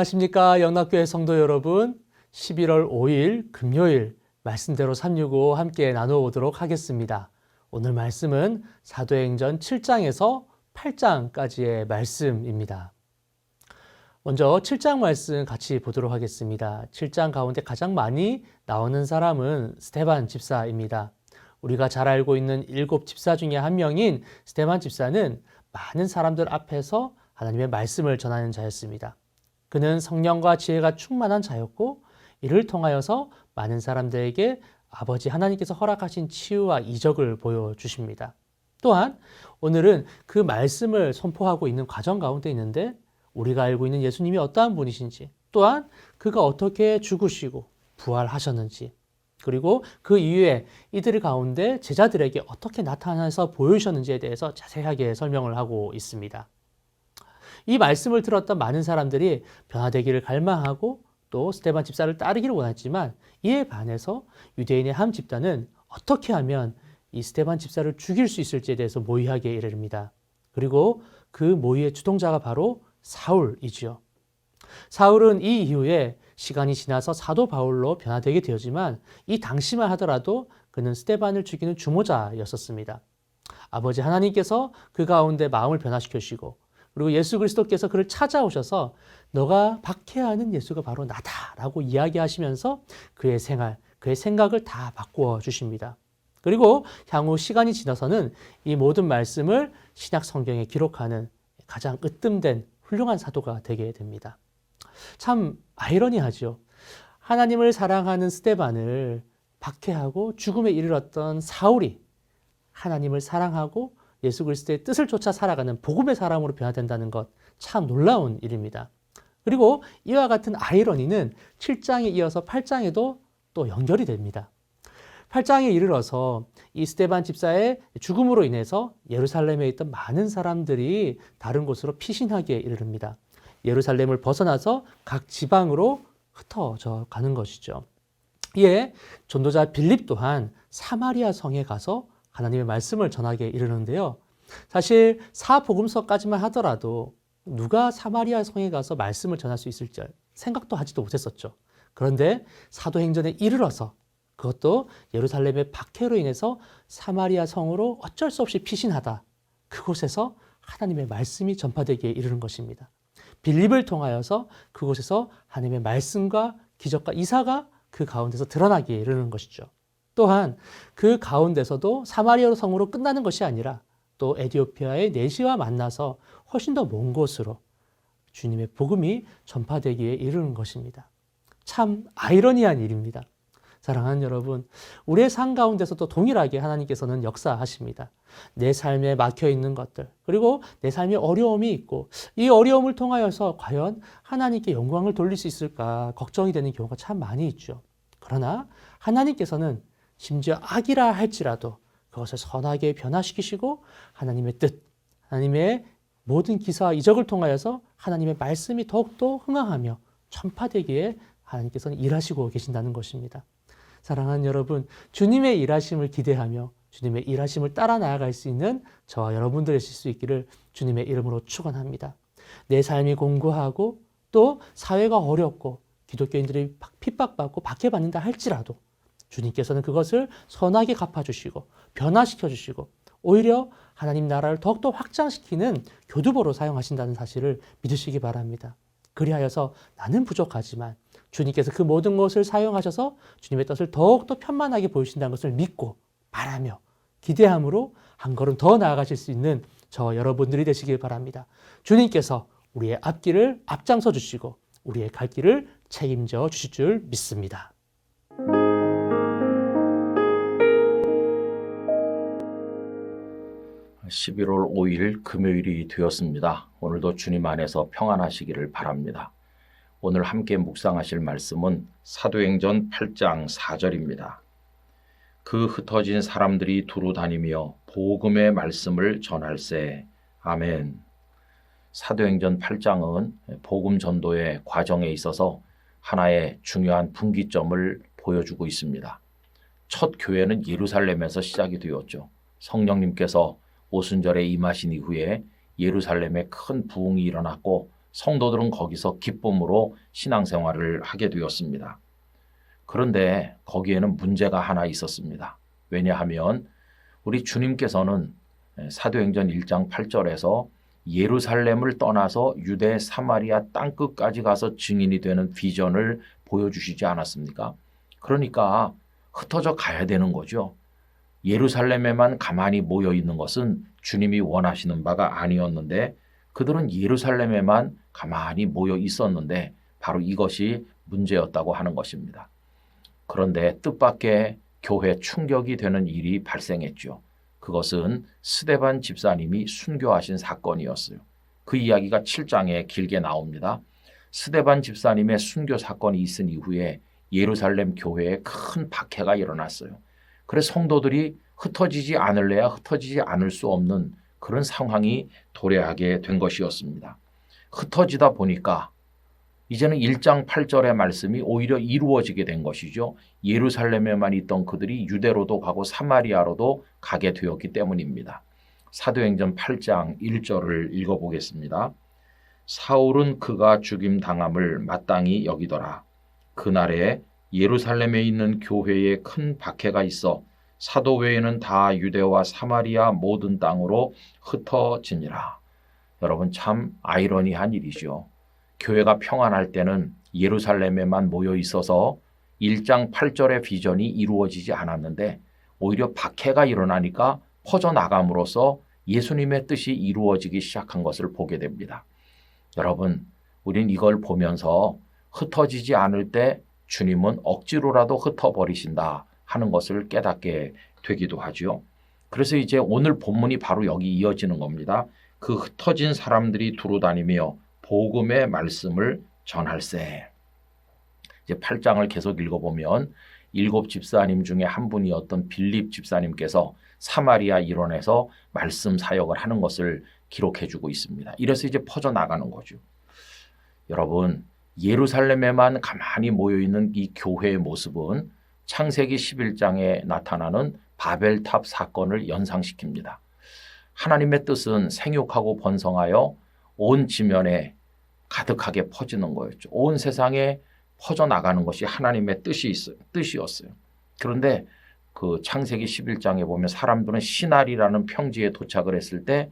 안녕하십니까 영락교회 성도 여러분. 11월 5일 금요일 말씀대로 365 함께 나누어보도록 하겠습니다. 오늘 말씀은 사도행전 7장에서 8장까지의 말씀입니다. 먼저 7장 말씀 같이 보도록 하겠습니다. 7장 가운데 가장 많이 나오는 사람은 스데반 집사입니다. 우리가 잘 알고 있는 7 집사 중에 한 명인 스데반 집사는 많은 사람들 앞에서 하나님의 말씀을 전하는 자였습니다. 그는 성령과 지혜가 충만한 자였고 이를 통하여서 많은 사람들에게 아버지 하나님께서 허락하신 치유와 이적을 보여주십니다. 또한 오늘은 그 말씀을 선포하고 있는 과정 가운데 있는데 우리가 알고 있는 예수님이 어떠한 분이신지, 또한 그가 어떻게 죽으시고 부활하셨는지, 그리고 그 이후에 이들 가운데 제자들에게 어떻게 나타나서 보여주셨는지에 대해서 자세하게 설명을 하고 있습니다. 이 말씀을 들었던 많은 사람들이 변화되기를 갈망하고 또 스데반 집사를 따르기를 원했지만 이에 반해서 유대인의 한 집단은 어떻게 하면 이 스데반 집사를 죽일 수 있을지에 대해서 모의하게 이릅니다. 그리고 그 모의의 주동자가 바로 사울이지요. 사울은 이 이후에 시간이 지나서 사도 바울로 변화되게 되었지만 이 당시만 하더라도 그는 스데반을 죽이는 주모자였었습니다. 아버지 하나님께서 그 가운데 마음을 변화시켜 주시고 그리고 예수 그리스도께서 그를 찾아오셔서 너가 박해하는 예수가 바로 나다라고 이야기하시면서 그의 생활, 그의 생각을 다 바꾸어 주십니다. 그리고 향후 시간이 지나서는 이 모든 말씀을 신약 성경에 기록하는 가장 으뜸된 훌륭한 사도가 되게 됩니다. 참 아이러니하죠. 하나님을 사랑하는 스데반을 박해하고 죽음에 이르렀던 사울이 하나님을 사랑하고 예수 그리스도의 뜻을 쫓아 살아가는 복음의 사람으로 변화된다는 것, 참 놀라운 일입니다. 그리고 이와 같은 아이러니는 7장에 이어서 8장에도 또 연결이 됩니다. 8장에 이르러서 이 스데반 집사의 죽음으로 인해서 예루살렘에 있던 많은 사람들이 다른 곳으로 피신하게 이르릅니다. 예루살렘을 벗어나서 각 지방으로 흩어져 가는 것이죠. 이에 전도자 빌립 또한 사마리아 성에 가서 하나님의 말씀을 전하게 이르는데요. 사실 사복음서까지만 하더라도 누가 사마리아 성에 가서 말씀을 전할 수 있을지 생각도 하지도 못했었죠. 그런데 사도행전에 이르러서 그것도 예루살렘의 박해로 인해서 사마리아 성으로 어쩔 수 없이 피신하다. 그곳에서 하나님의 말씀이 전파되기에 이르는 것입니다. 빌립을 통하여서 그곳에서 하나님의 말씀과 기적과 이사가 그 가운데서 드러나기에 이르는 것이죠. 또한 그 가운데서도 사마리아 성으로 끝나는 것이 아니라 또 에디오피아의 내시와 만나서 훨씬 더 먼 곳으로 주님의 복음이 전파되기에 이르는 것입니다. 참 아이러니한 일입니다. 사랑하는 여러분, 우리의 삶 가운데서도 동일하게 하나님께서는 역사하십니다. 내 삶에 막혀있는 것들, 그리고 내 삶에 어려움이 있고 이 어려움을 통하여서 과연 하나님께 영광을 돌릴 수 있을까 걱정이 되는 경우가 참 많이 있죠. 그러나 하나님께서는 심지어 악이라 할지라도 그것을 선하게 변화시키시고 하나님의 뜻, 하나님의 모든 기사와 이적을 통하여서 하나님의 말씀이 더욱더 흥황하며 전파되기에 하나님께서는 일하시고 계신다는 것입니다. 사랑하는 여러분, 주님의 일하심을 기대하며 주님의 일하심을 따라 나아갈 수 있는 저와 여러분들 되실 수 있기를 주님의 이름으로 축원합니다. 내 삶이 공고하고 또 사회가 어렵고 기독교인들이 핍박받고 박해받는다 할지라도 주님께서는 그것을 선하게 갚아주시고 변화시켜주시고 오히려 하나님 나라를 더욱더 확장시키는 교두보로 사용하신다는 사실을 믿으시기 바랍니다. 그리하여서 나는 부족하지만 주님께서 그 모든 것을 사용하셔서 주님의 뜻을 더욱더 편만하게 보이신다는 것을 믿고 바라며 기대함으로 한 걸음 더 나아가실 수 있는 저와 여러분들이 되시길 바랍니다. 주님께서 우리의 앞길을 앞장서 주시고 우리의 갈 길을 책임져 주실 줄 믿습니다. (11월 5일) 금요일이 되었습니다. 오늘도 주님 안에서 평안하시기를 바랍니다. 오늘 함께 묵상하실 말씀은 사도행전 8장 4절입니다. 그 흩어진 사람들이 두루 다니며 복음의 말씀을 전할세. 아멘. 사도행전 8장은 복음 전도의 과정에 있어서 하나의 중요한 분기점을 보여주고 있습니다. 첫 교회는 예루살렘에서 시작이 되었죠. 성령님께서 오순절에 임하신 이후에 예루살렘에 큰 부흥이 일어났고 성도들은 거기서 기쁨으로 신앙생활을 하게 되었습니다. 그런데 거기에는 문제가 하나 있었습니다. 왜냐하면 우리 주님께서는 사도행전 1장 8절에서 예루살렘을 떠나서 유대 사마리아 땅끝까지 가서 증인이 되는 비전을 보여주시지 않았습니까? 그러니까 흩어져 가야 되는 거죠. 예루살렘에만 가만히 모여 있는 것은 주님이 원하시는 바가 아니었는데 그들은 예루살렘에만 가만히 모여 있었는데 바로 이것이 문제였다고 하는 것입니다. 그런데 뜻밖의 교회 충격이 되는 일이 발생했죠. 그것은 스데반 집사님이 순교하신 사건이었어요. 그 이야기가 7장에 길게 나옵니다. 스데반 집사님의 순교 사건이 있은 이후에 예루살렘 교회에 큰 박해가 일어났어요. 그래서 성도들이 흩어지지 않을래야 흩어지지 않을 수 없는 그런 상황이 도래하게 된 것이었습니다. 흩어지다 보니까 이제는 1장 8절의 말씀이 오히려 이루어지게 된 것이죠. 예루살렘에만 있던 그들이 유대로도 가고 사마리아로도 가게 되었기 때문입니다. 사도행전 8장 1절을 읽어보겠습니다. 사울은 그가 죽임당함을 마땅히 여기더라. 그날에 예루살렘에 있는 교회에 큰 박해가 있어 사도 외에는 다 유대와 사마리아 모든 땅으로 흩어지니라. 여러분 참 아이러니한 일이죠. 교회가 평안할 때는 예루살렘에만 모여 있어서 1장 8절의 비전이 이루어지지 않았는데 오히려 박해가 일어나니까 퍼져나감으로써 예수님의 뜻이 이루어지기 시작한 것을 보게 됩니다. 여러분, 우린 이걸 보면서 흩어지지 않을 때 주님은 억지로라도 흩어버리신다 하는 것을 깨닫게 되기도 하죠. 그래서 이제 오늘 본문이 바로 여기 이어지는 겁니다. 그 흩어진 사람들이 두루다니며 복음의 말씀을 전할세. 이제 8장을 계속 읽어보면 7 집사님 중에 한 분이었던 빌립 집사님께서 사마리아 일원에서 말씀 사역을 하는 것을 기록해주고 있습니다. 이래서 이제 퍼져나가는 거죠. 여러분, 예루살렘에만 가만히 모여있는 이 교회의 모습은 창세기 11장에 나타나는 바벨탑 사건을 연상시킵니다. 하나님의 뜻은 생육하고 번성하여 온 지면에 가득하게 퍼지는 거였죠. 온 세상에 퍼져나가는 것이 하나님의 뜻이었어요. 그런데 그 창세기 11장에 보면 사람들은 시날이라는 평지에 도착을 했을 때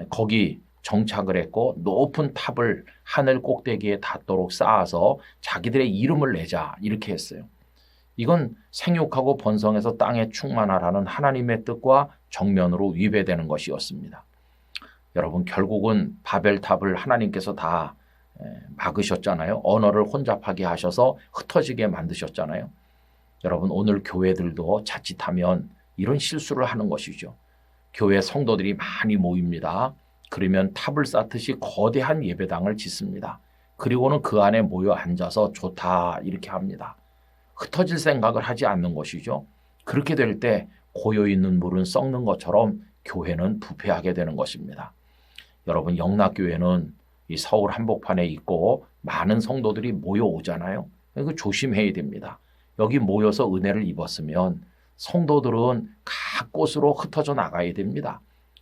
거기 정착을 했고 높은 탑을 하늘 꼭대기에 닿도록 쌓아서 자기들의 이름을 내자 이렇게 했어요. 이건 생육하고 번성해서 땅에 충만하라는 하나님의 뜻과 정면으로 위배되는 것이었습니다. 여러분 결국은 바벨탑을 하나님께서 다 막으셨잖아요. 언어를 혼잡하게 하셔서 흩어지게 만드셨잖아요. 여러분 오늘 교회들도 자칫하면 이런 실수를 하는 것이죠. 교회 성도들이 많이 모입니다. 그러면 탑을 쌓듯이 거대한 예배당을 짓습니다. 그리고는 그 안에 모여 앉아서 좋다 이렇게 합니다. 흩어질 생각을 하지 않는 것이죠. 그렇게 될 때 고여있는 물은 썩는 것처럼 교회는 부패하게 되는 것입니다. 여러분 영락교회는 이 서울 한복판에 있고 많은 성도들이 모여오잖아요. 이거 조심해야 됩니다. 여기 모여서 은혜를 입었으면 성도들은 각 곳으로 흩어져 나가야 됩니다.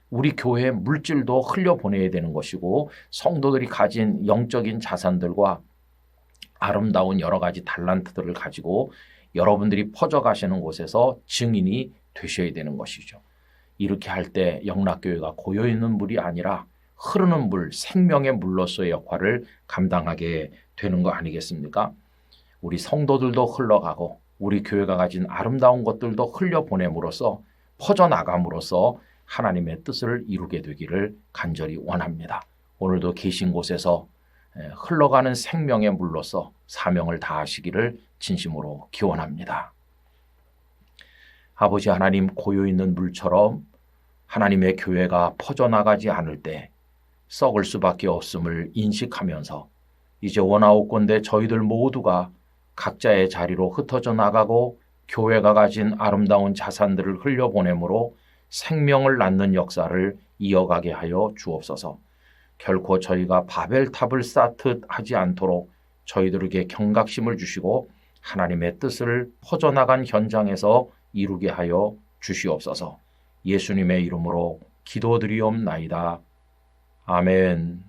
우리 교회의 물질도 흘려보내야 되는 것이고 성도들이 가진 영적인 자산들과 아름다운 여러 가지 달란트들을 가지고 여러분들이 퍼져가시는 곳에서 증인이 되셔야 되는 것이죠. 이렇게 할 때 영락교회가 고여있는 물이 아니라 흐르는 물, 생명의 물로서의 역할을 감당하게 되는 거 아니겠습니까? 우리 성도들도 흘러가고 우리 교회가 가진 아름다운 것들도 흘려보냄으로써 퍼져나감으로써 하나님의 뜻을 이루게 되기를 간절히 원합니다. 오늘도 계신 곳에서 흘러가는 생명의 물로서 사명을 다하시기를 진심으로 기원합니다. 아버지 하나님 고여있는 물처럼 하나님의 교회가 퍼져나가지 않을 때 썩을 수밖에 없음을 인식하면서 이제 원하옵건대 저희들 모두가 각자의 자리로 흩어져 나가고 교회가 가진 아름다운 자산들을 흘려보내므로 생명을 낳는 역사를 이어가게 하여 주옵소서. 결코 저희가 바벨탑을 쌓듯 하지 않도록 저희들에게 경각심을 주시고 하나님의 뜻을 퍼져나간 현장에서 이루게 하여 주시옵소서. 예수님의 이름으로 기도드리옵나이다. 아멘.